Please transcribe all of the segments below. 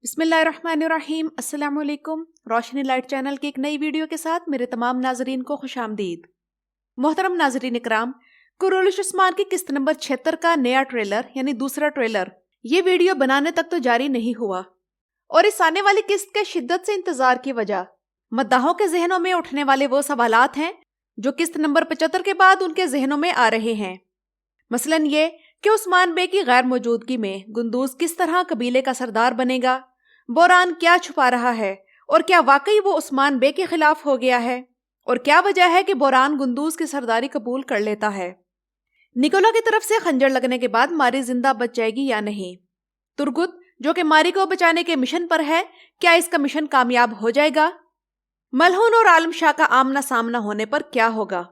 बिस्मिल्लाहिर्रहमानिर्रहीम। अस्सलाम वालेकुम। रोशनी लाइट चैनल की एक नई वीडियो के साथ मेरे तमाम नाजरीन को खुशामदीद। मोहतरम नाजरीन इकराम, कुरुलिश उस्मान की किस्त नंबर 76 का नया ट्रेलर यानी दूसरा ट्रेलर ये वीडियो बनाने तक तो जारी नहीं हुआ और इस आने वाली किस्त के शिद्दत से इंतजार की वजह मद्दाहों के जहनों में उठने वाले वो सवालात हैं जो किस्त नंबर 75 के बाद उनके जहनों में आ रहे हैं। मसलन ये कि उस्मान बे की गैर मौजूदगी में गुंदूज किस तरह कबीले का सरदार बनेगा, बोरान क्या छुपा रहा है और क्या वाकई वो उस्मान बे के खिलाफ हो गया है और क्या वजह है कि बोरान गुंदूज की सरदारी कबूल कर लेता है। निकोला की तरफ से खंजर लगने के बाद मारी जिंदा बच जाएगी या नहीं। तुर्गुत जो कि मारी को बचाने के मिशन पर है, क्या इसका मिशन कामयाब हो जाएगा। मलहून और आलम शाह का आमना सामना होने पर क्या होगा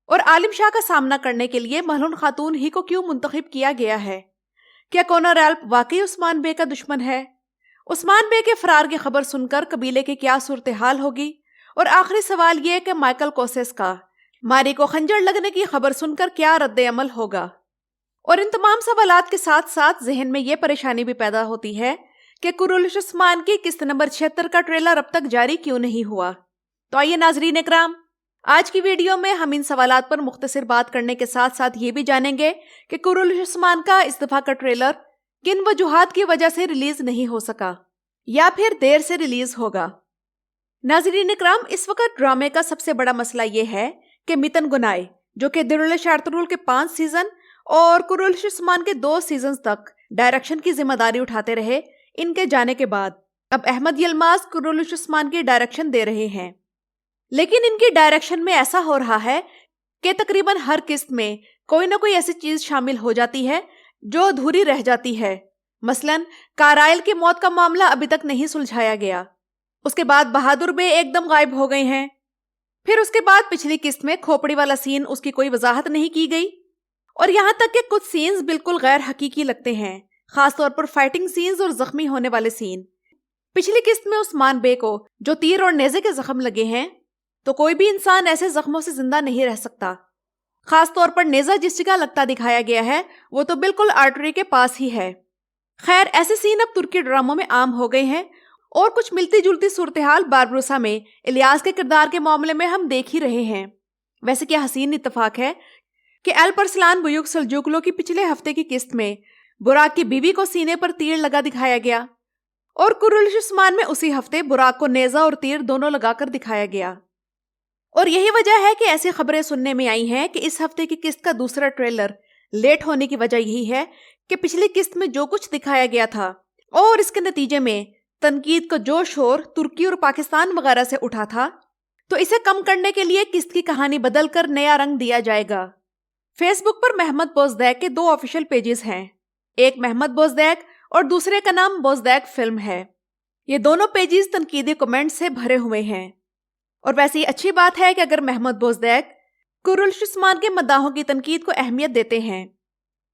और आलिम शाह का सामना करने के लिए मलहून खातून ही को क्यों मुंतखब किया गया है। क्या कॉनर एल्प वाकई उस्मान बे का दुश्मन है। उस्मान बे के फरार की खबर सुनकर कबीले की क्या सूरत हाल होगी। और आखिरी सवाल ये कि माइकल कोसेस का मारी को खंजर लगने की खबर सुनकर क्या रद्द अमल होगा। और इन तमाम सवालात के साथ साथ जहन में ये परेशानी भी पैदा होती है कि कुरुलिश उस्मान की किस्त नंबर 76 का ट्रेलर अब तक जारी क्यों नहीं हुआ। तो आइए नाजरीन इकराम, आज की वीडियो में हम इन सवालात पर मुख्तसर बात करने के साथ साथ ये भी जानेंगे कि कुरुलिश उस्मान का इस दफा का ट्रेलर किन वजूहात की वजह से रिलीज नहीं हो सका या फिर देर से रिलीज होगा। नाज़रीन इकराम, इस वक्त ड्रामे का सबसे बड़ा मसला ये है कि मितन गुनाई जो कि दुरुल शार्तरुल के 5 सीजन और कुरुलिश उस्मान के 2 सीजन तक डायरेक्शन की जिम्मेदारी उठाते रहे, इनके जाने के बाद अब अहमद यलमाज कुरुलिश उस्मान की डायरेक्शन दे रहे हैं। लेकिन इनकी डायरेक्शन में ऐसा हो रहा है कि तकरीबन हर किस्त में कोई ना कोई ऐसी चीज शामिल हो जाती है जो अधूरी रह जाती है। मसलन काराइल की मौत का मामला अभी तक नहीं सुलझाया गया, उसके बाद बहादुर बे एकदम गायब हो गए हैं, फिर उसके बाद पिछली किस्त में खोपड़ी वाला सीन उसकी कोई वजाहत नहीं की गई और यहाँ तक कि कुछ सीन्स बिल्कुल गैर हकीकी लगते हैं, खासतौर पर फाइटिंग सीन्स और जख्मी होने वाले सीन। पिछली किस्त में उस्मान बे को जो तीर और नेज़े के जख्म लगे हैं, तो कोई भी इंसान ऐसे जख्मों से जिंदा नहीं रह सकता। खास तौर पर नेज़ा जिस जगह लगता दिखाया गया है वो तो बिल्कुल आर्टरी के पास ही है। खैर, ऐसे सीन अब तुर्की ड्रामों में आम हो गए हैं और कुछ मिलती जुलती सूरत-ए-हाल बारबरोसा में इलियास के किरदार के मामले में हम देख ही रहे हैं। वैसे क्या हसीन इत्तेफाक है कि अल्परसलान बुयुक सल्जूकलो की पिछले हफ्ते की किस्त में बुराक की बीवी को सीने पर तीर लगा दिखाया गया और कुरुलिश उस्मान में उसी हफ्ते बुराक को नेज़ा और तीर दोनों लगाकर दिखाया गया। और यही वजह है कि ऐसी खबरें सुनने में आई हैं कि इस हफ्ते की किस्त का दूसरा ट्रेलर लेट होने की वजह यही है कि पिछली किस्त में जो कुछ दिखाया गया था और इसके नतीजे में तनकीद को जो शोर तुर्की और पाकिस्तान वगैरह से उठा था, तो इसे कम करने के लिए किस्त की कहानी बदलकर नया रंग दिया जाएगा। फेसबुक पर महमद बोजदैक के 2 ऑफिशियल पेजेस हैं, एक महमद बोजदैक और दूसरे का नाम बोजदैक फिल्म है। ये दोनों पेजेस तनकीदी कमेंट से भरे हुए हैं और वैसे ही अच्छी बात है कि अगर महमद बोजदैक कुरुलिश उस्मान के मद्दाहों की तनकीद को अहमियत देते हैं।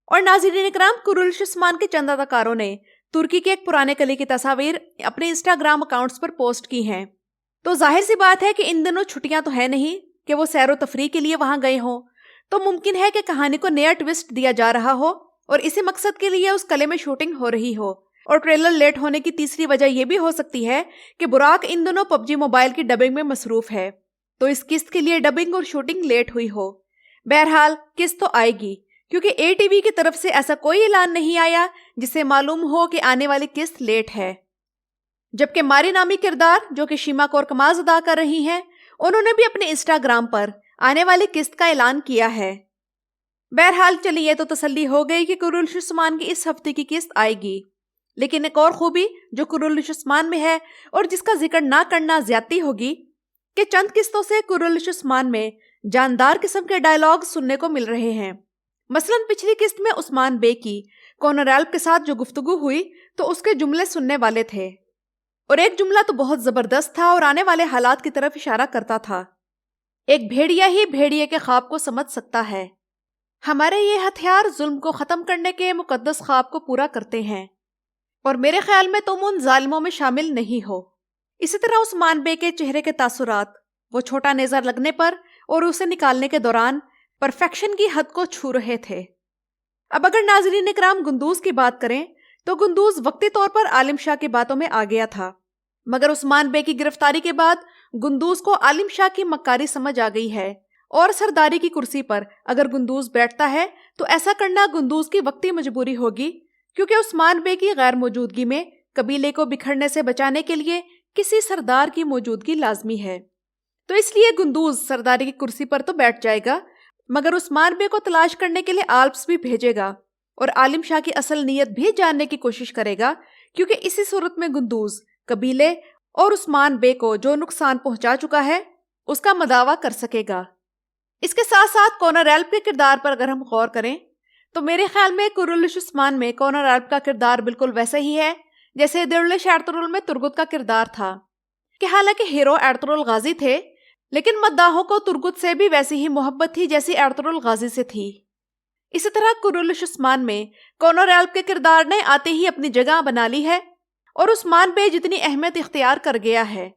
और नाज़रीन इकराम, कुरुलिश उस्मान के चंद अदाकारों ने तुर्की के एक पुराने कली की तस्वीर अपने इंस्टाग्राम अकाउंट्स पर पोस्ट की हैं, तो जाहिर सी बात है कि इन दिनों छुट्टियां तो है नहीं कि वो सैर व तफरीह के लिए वहां गए हों, तो मुमकिन है कि कहानी को नया ट्विस्ट दिया जा रहा हो और इसी मकसद के लिए उस कले में शूटिंग हो रही हो। और ट्रेलर लेट होने की तीसरी वजह यह भी हो सकती है कि बुराक इन दिनों पबजी मोबाइल की डबिंग में मसरूफ है, तो इस किस्त के लिए डबिंग और शूटिंग लेट हुई हो। बहरहाल किस्त तो आएगी, क्योंकि एटीवी की तरफ से ऐसा कोई ऐलान नहीं आया जिससे मालूम हो कि आने वाली किस्त लेट है। जबकि मारी नामी किरदार जो कि शीमा कौर कमाज अदा कर रही हैं, उन्होंने भी अपने इंस्टाग्राम पर आने वाली किस्त का ऐलान किया है। बहरहाल चलिए, तो तसल्ली हो गई कि कुरुलिश उस्मान की इस हफ्ते की किस्त आएगी। लेकिन एक और खूबी जो कुरुलिश उस्मान में है और जिसका जिक्र ना करना ज्यादती होगी कि चंद किस्तों से कुरुलिश उस्मान में जानदार किस्म के डायलॉग सुनने को मिल रहे हैं। मसलन पिछली किस्त में उस्मान बे की कॉनर एल्प के साथ जो गुफ्तगू हुई, तो उसके जुमले सुनने वाले थे और एक जुमला तो बहुत जबरदस्त था और आने वाले हालात की तरफ इशारा करता था। एक भेड़िया ही भेड़िए के ख्वाब को समझ सकता है। हमारे ये हथियार जुल्म को खत्म करने के मुकद्दस ख्वाब को पूरा करते हैं और मेरे ख्याल में तुम उन जालिमों में शामिल नहीं हो। इसी तरह उस्मान बे के चेहरे के तासुरात वो छोटा नेज़र लगने पर और उसे निकालने के दौरान परफेक्शन की हद को छू रहे थे। अब अगर नाज़रीन इकराम गुंदूज की बात करें, तो गुंदूज वक्ती तौर पर आलिम शाह की बातों में आ गया था। मगर उस्मान बे की गिरफ्तारी के बाद गुंदूज को आलिम शाह की मक्कारी समझ आ गई है और सरदारी की कुर्सी पर अगर गुंदूज बैठता है तो ऐसा करना गुंदूज की वक्ती मजबूरी होगी, क्योंकि उस्मान बे की गैर मौजूदगी में कबीले को बिखरने से बचाने के लिए किसी सरदार की मौजूदगी लाजमी है। तो इसलिए गुंदूज सरदारी की कुर्सी पर तो बैठ जाएगा, मगर उस्मान बे को तलाश करने के लिए आल्प्स भी भेजेगा और आलिम शाह की असल नीयत भी जानने की कोशिश करेगा, क्योंकि इसी सूरत में गुंदूज कबीले और उस्मान बे को जो नुकसान पहुंचा चुका है उसका मदावा कर सकेगा। इसके साथ साथ कॉनर-एल्प के किरदार पर अगर हम गौर करें तो मेरे ख्याल में कुरुलिश उस्मान में कॉनर-एल्प का किरदार बिल्कुल वैसा ही है जैसे दिरुलिश एर्तुगरुल में तुर्गुत का किरदार था, कि हालांकि हीरो एर्तुगरुल गाजी थे लेकिन मद्दाहों को तुर्गुत से भी वैसी ही मोहब्बत थी जैसी एर्तुगरुल गाजी से थी। इसी तरह कुरुलिश उस्मान में कॉनर-एल्प के किरदार ने आते ही अपनी जगह बना ली है और उस्मान बे जितनी अहमियत इख्तियार कर गया है,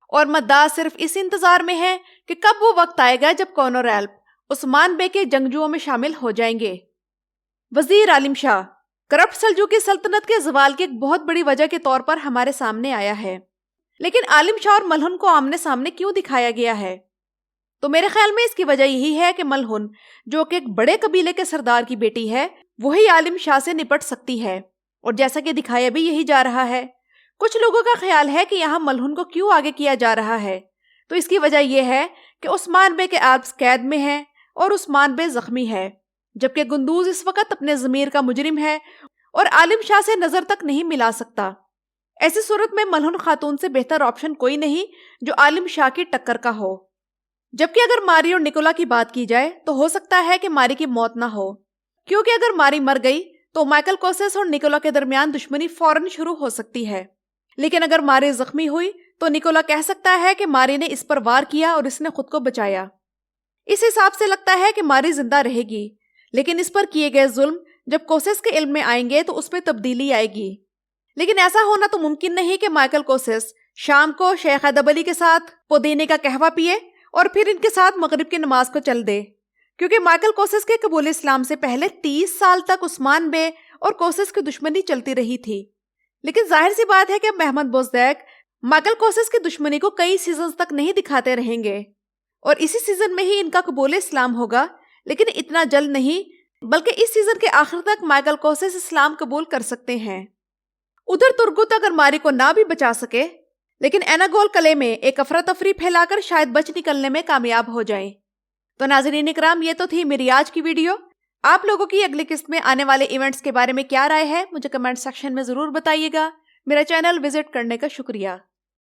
और मद्दाह सिर्फ इस इंतजार में है कि कब वो वक्त आएगा जब कॉनर-एल्प उस्मान बे के जंगजुओं में शामिल हो जाएंगे। वजीर आलिम शाह करप्ट सल्जूकी सल्तनत के ज़वाल की एक बहुत बड़ी वजह के तौर पर हमारे सामने आया है, लेकिन आलिम शाह और मलहुन को आमने सामने क्यों दिखाया गया है? तो मेरे ख्याल में इसकी वजह यही है कि मलहुन, जो कि एक बड़े कबीले के सरदार की बेटी है, वही आलिम शाह से निपट सकती है, और जैसा कि दिखाया भी यही जा रहा है। कुछ लोगों का ख्याल है कि यहाँ मलहुन को क्यों आगे किया जा रहा है, तो इसकी वजह यह है कि उस्मान बे के आल्प्स कैद में हैं और उस्मान बे जख्मी है, जबकि गुंदूज इस वक्त अपने ज़मीर का मुजरिम है और आलिम शाह से नजर तक नहीं मिला सकता। ऐसी सूरत में मलहुन खातून से बेहतर ऑप्शन कोई नहीं जो आलिम शाह की टक्कर का हो। जबकि अगर मारी और निकोला की बात की जाए तो हो सकता है कि मारी की मौत ना हो, क्योंकि अगर मारी मर गई तो माइकल कोसेस और निकोला के दरमियान दुश्मनी फौरन शुरू हो सकती है। लेकिन अगर मारी जख्मी हुई तो निकोला कह सकता है कि मारी ने इस पर वार किया और इसने खुद को बचाया। इस हिसाब से लगता है कि मारी जिंदा रहेगी, लेकिन इस पर किए गए जुल्म जब कोसेस के इल्म में आएंगे तो उसमें तब्दीली आएगी। लेकिन ऐसा होना तो मुमकिन नहीं कि माइकल कोसेस शाम को शेख अदब अली के साथ पुदीने का कहवा पिए और फिर इनके साथ मगरिब की नमाज को चल दे, क्योंकि माइकल कोसेस के कबूल इस्लाम से पहले 30 साल तक उस्मान बे और कोसेस की दुश्मनी चलती रही थी। लेकिन जाहिर सी बात है कि महमद बोज़दैक माइकल कोसेस की दुश्मनी को कई सीजन तक नहीं दिखाते रहेंगे और इसी सीजन में ही इनका कबूल इस्लाम होगा, लेकिन इतना जल्द नहीं, बल्कि इस सीजन के आखिर तक माइकल कोसेस इस्लाम कबूल कर सकते हैं। उधर तुर्गुत अगर मारी को ना भी बचा सके, लेकिन एनागोल कले में एक अफरा तफरी फैलाकर शायद बच निकलने में कामयाब हो जाए। तो नाज़रीन इकराम, ये तो थी मेरी आज की वीडियो। आप लोगों की अगली किस्त में आने वाले इवेंट्स के बारे में क्या राय है, मुझे कमेंट सेक्शन में ज़रूर बताइएगा। मेरा चैनल विजिट करने का शुक्रिया।